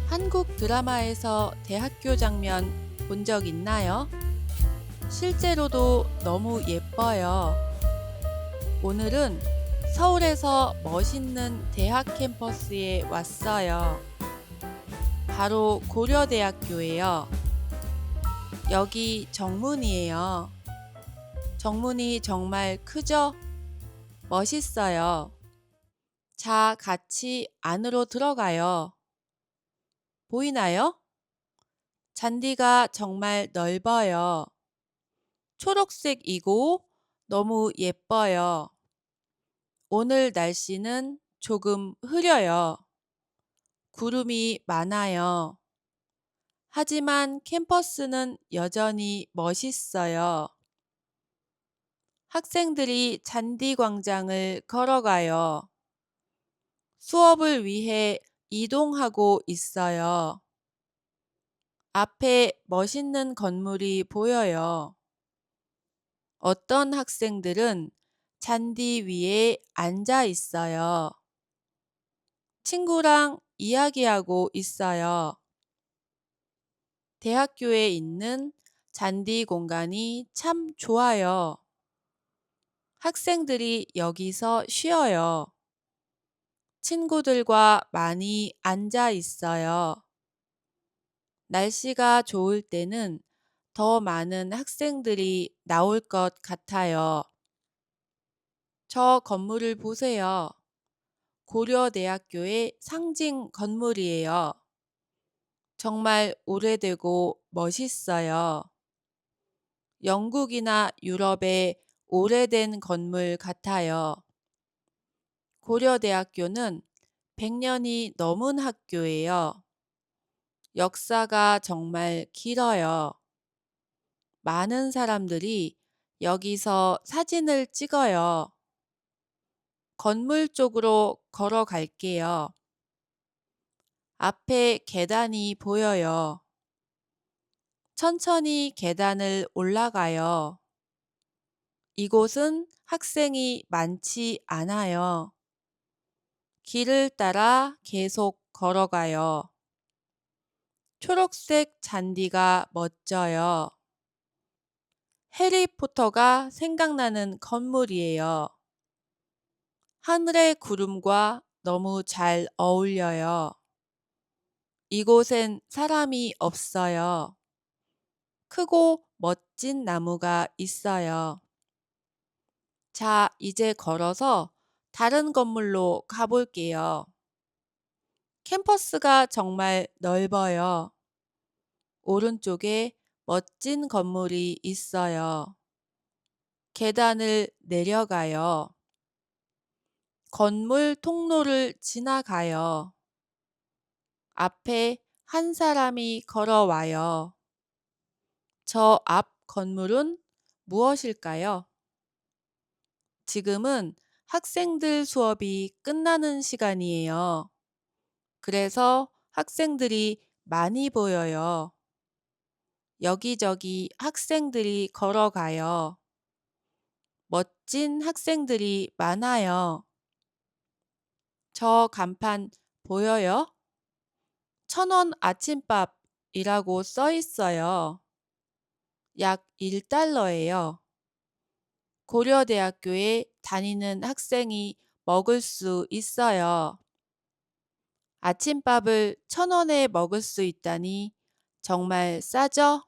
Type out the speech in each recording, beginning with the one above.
한국 드라마에서 대학교 장면 본 적 있나요? 실제로도 너무 예뻐요. 오늘은 서울에서 멋있는 대학 캠퍼스에 왔어요. 바로 고려대학교예요. 여기 정문이에요. 정문이 정말 크죠? 멋있어요. 자, 같이 안으로 들어가요. 보이나요? 잔디가 정말 넓어요. 초록색이고 너무 예뻐요. 오늘 날씨는 조금 흐려요. 구름이 많아요. 하지만 캠퍼스는 여전히 멋있어요. 학생들이 잔디광장을 걸어가요. 수업을 위해 이동하고 있어요. 앞에 멋있는 건물이 보여요. 어떤 학생들은 잔디 위에 앉아 있어요. 친구랑 이야기하고 있어요. 대학교에 있는 잔디 공간이 참 좋아요. 학생들이 여기서 쉬어요. 친구들과 많이 앉아 있어요. 날씨가 좋을 때는 더 많은 학생들이 나올 것 같아요. 저 건물을 보세요. 고려대학교의 상징 건물이에요. 정말 오래되고 멋있어요. 영국이나 유럽의 오래된 건물 같아요. 고려대학교는 100년이 넘은 학교예요. 역사가 정말 길어요. 많은 사람들이 여기서 사진을 찍어요. 건물 쪽으로 걸어갈게요. 앞에 계단이 보여요. 천천히 계단을 올라가요. 이곳은 학생이 많지 않아요. 길을 따라 계속 걸어가요. 초록색 잔디가 멋져요. 해리포터가 생각나는 건물이에요. 하늘의 구름과 너무 잘 어울려요. 이곳엔 사람이 없어요. 크고 멋진 나무가 있어요. 자, 이제 걸어서 다른 건물로 가볼게요. 캠퍼스가 정말 넓어요. 오른쪽에 멋진 건물이 있어요. 계단을 내려가요. 건물 통로를 지나가요. 앞에 한 사람이 걸어와요. 저 앞 건물은 무엇일까요? 지금은 학생들 수업이 끝나는 시간이에요. 그래서 학생들이 많이 보여요. 여기저기 학생들이 걸어가요. 멋진 학생들이 많아요. 저 간판 보여요? 1,000원 아침밥이라고 써 있어요. 약 1달러예요. 고려대학교에 다니는 학생이 먹을 수 있어요. 아침밥을 1,000원에 먹을 수 있다니 정말 싸죠?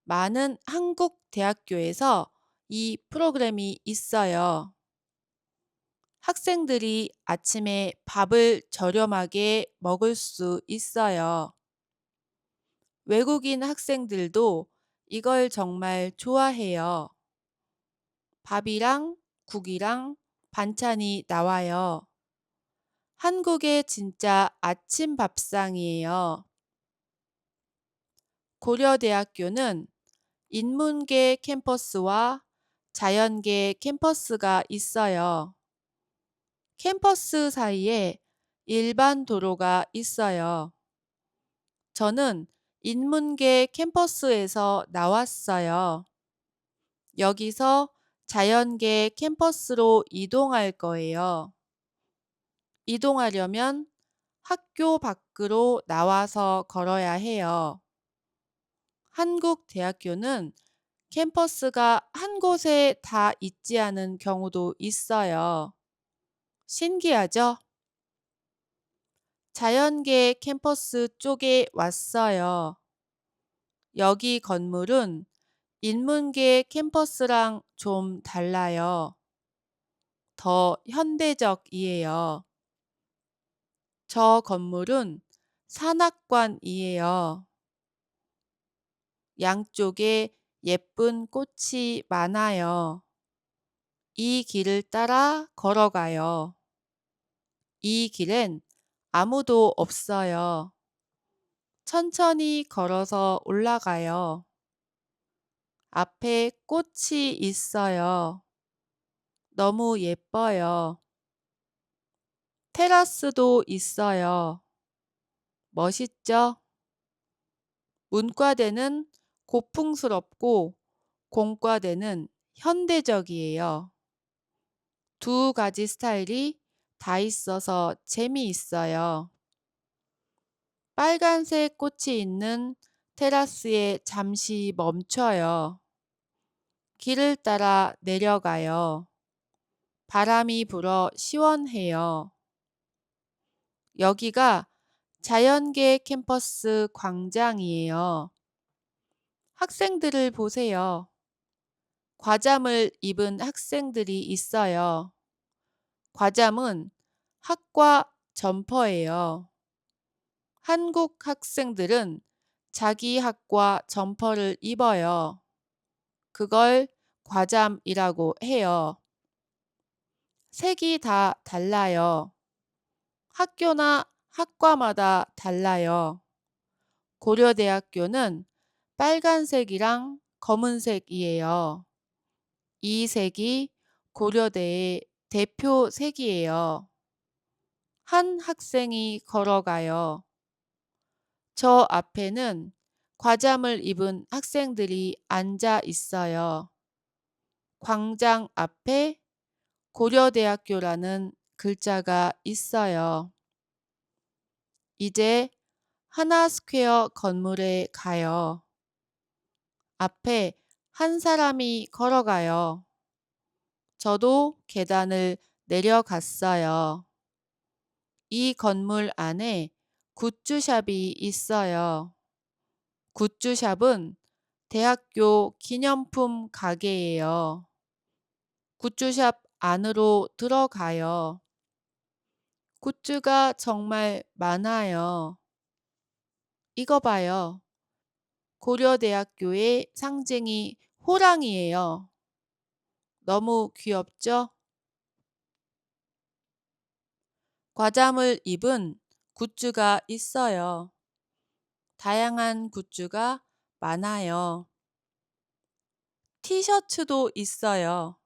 많은 한국 대학교에서 이 프로그램이 있어요. 학생들이 아침에 밥을 저렴하게 먹을 수 있어요. 외국인 학생들도 이걸 정말 좋아해요. 밥이랑 국이랑 반찬이 나와요. 한국의 진짜 아침 밥상이에요. 고려대학교는 인문계 캠퍼스와 자연계 캠퍼스가 있어요. 캠퍼스 사이에 일반 도로가 있어요. 저는 인문계 캠퍼스에서 나왔어요. 여기서 자연계 캠퍼스로 이동할 거예요. 이동하려면 학교 밖으로 나와서 걸어야 해요. 한국 대학교는 캠퍼스가 한 곳에 다 있지 않은 경우도 있어요. 신기하죠? 자연계 캠퍼스 쪽에 왔어요. 여기 건물은 인문계 캠퍼스랑 좀 달라요. 더 현대적이에요. 저 건물은 산악관이에요. 양쪽에 예쁜 꽃이 많아요. 이 길을 따라 걸어가요. 이 길엔 아무도 없어요. 천천히 걸어서 올라가요. 앞에 꽃이 있어요. 너무 예뻐요. 테라스도 있어요. 멋있죠? 문과대는 고풍스럽고 공과대는 현대적이에요. 두 가지 스타일이 다 있어서 재미있어요. 빨간색 꽃이 있는 테라스에 잠시 멈춰요. 길을 따라 내려가요. 바람이 불어 시원해요. 여기가 자연계 캠퍼스 광장이에요. 학생들을 보세요. 과잠을 입은 학생들이 있어요. 과잠은 학과 점퍼예요. 한국 학생들은 자기 학과 점퍼를 입어요. 그걸 과잠이라고 해요. 색이 다 달라요. 학교나 학과마다 달라요. 고려대학교는 빨간색이랑 검은색이에요. 이 색이 고려대의 대표 색이에요. 한 학생이 걸어가요. 저 앞에는 과잠을 입은 학생들이 앉아 있어요. 광장 앞에 고려대학교라는 글자가 있어요. 이제 하나스퀘어 건물에 가요. 앞에 한 사람이 걸어가요. 저도 계단을 내려갔어요. 이 건물 안에 굿즈샵이 있어요. 굿즈샵은 대학교 기념품 가게예요. 굿즈샵 안으로 들어가요. 굿즈가 정말 많아요. 이거 봐요. 고려대학교의 상징이 호랑이에요. 너무 귀엽죠? 과잠을 입은 굿즈가 있어요. 다양한 굿즈가 많아요. 티셔츠도 있어요.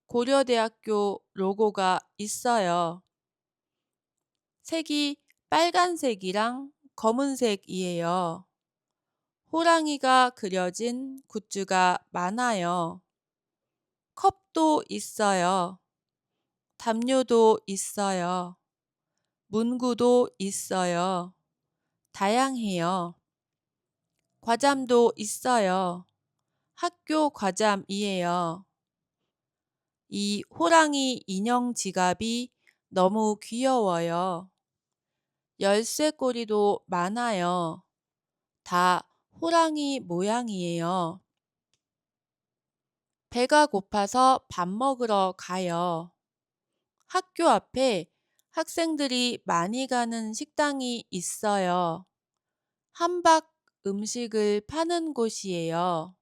고려대학교 로고가 있어요. 색이 빨간색이랑 검은색이에요. 호랑이가 그려진 굿즈가 많아요. 컵도 있어요. 담요도 있어요. 문구도 있어요. 다양해요. 과잠도 있어요. 학교 과잠이에요. 이 호랑이 인형 지갑이 너무 귀여워요. 열쇠고리도 많아요. 다 호랑이 모양이에요. 배가 고파서 밥 먹으러 가요. 학교 앞에 학생들이 많이 가는 식당이 있어요. 함박 음식을 파는 곳이에요.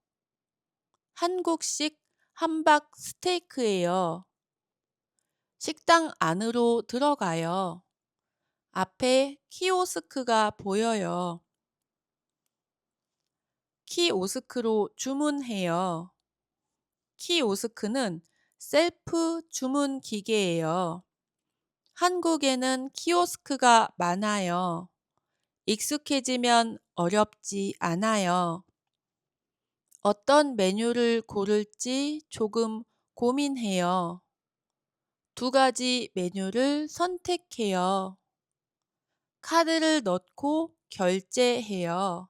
한국식 함박 스테이크예요. 식당 안으로 들어가요. 앞에 키오스크가 보여요. 키오스크로 주문해요. 키오스크는 셀프 주문 기계예요. 한국에는 키오스크가 많아요. 익숙해지면 어렵지 않아요. 어떤 메뉴를 고를지 조금 고민해요. 두 가지 메뉴를 선택해요. 카드를 넣고 결제해요.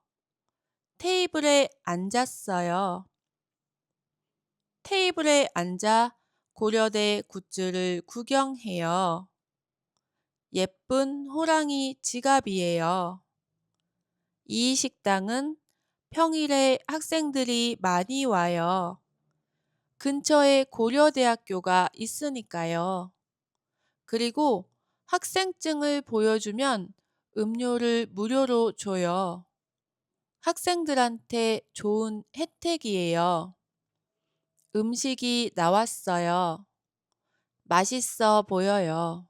테이블에 앉았어요. 테이블에 앉아 고려대 굿즈를 구경해요. 예쁜 호랑이 지갑이에요. 이 식당은 평일에 학생들이 많이 와요. 근처에 고려대학교가 있으니까요. 그리고 학생증을 보여주면 음료를 무료로 줘요. 학생들한테 좋은 혜택이에요. 음식이 나왔어요. 맛있어 보여요.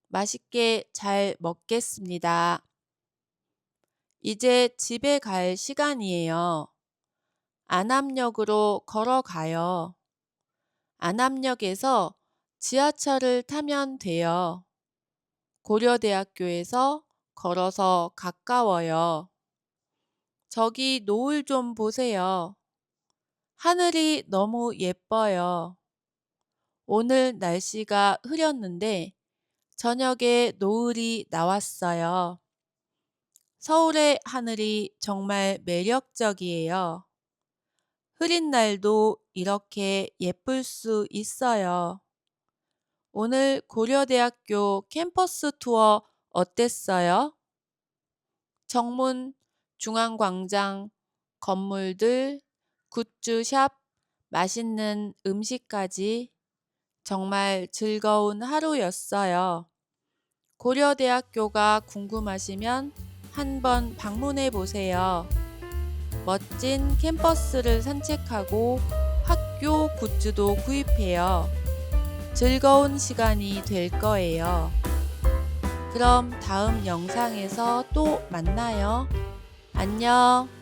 맛있게 잘 먹겠습니다. 이제 집에 갈 시간이에요. 안암역으로 걸어가요. 안암역에서 지하철을 타면 돼요. 고려대학교에서 걸어서 가까워요. 저기 노을 좀 보세요. 하늘이 너무 예뻐요. 오늘 날씨가 흐렸는데 저녁에 노을이 나왔어요. 서울의 하늘이 정말 매력적이에요. 흐린 날도 이렇게 예쁠 수 있어요. 오늘 고려대학교 캠퍼스 투어 어땠어요? 정문, 중앙광장, 건물들, 굿즈샵, 맛있는 음식까지 정말 즐거운 하루였어요. 고려대학교가 궁금하시면 한번 방문해 보세요. 멋진 캠퍼스를 산책하고 학교 굿즈도 구입해요. 즐거운 시간이 될 거예요. 그럼 다음 영상에서 또 만나요. 안녕.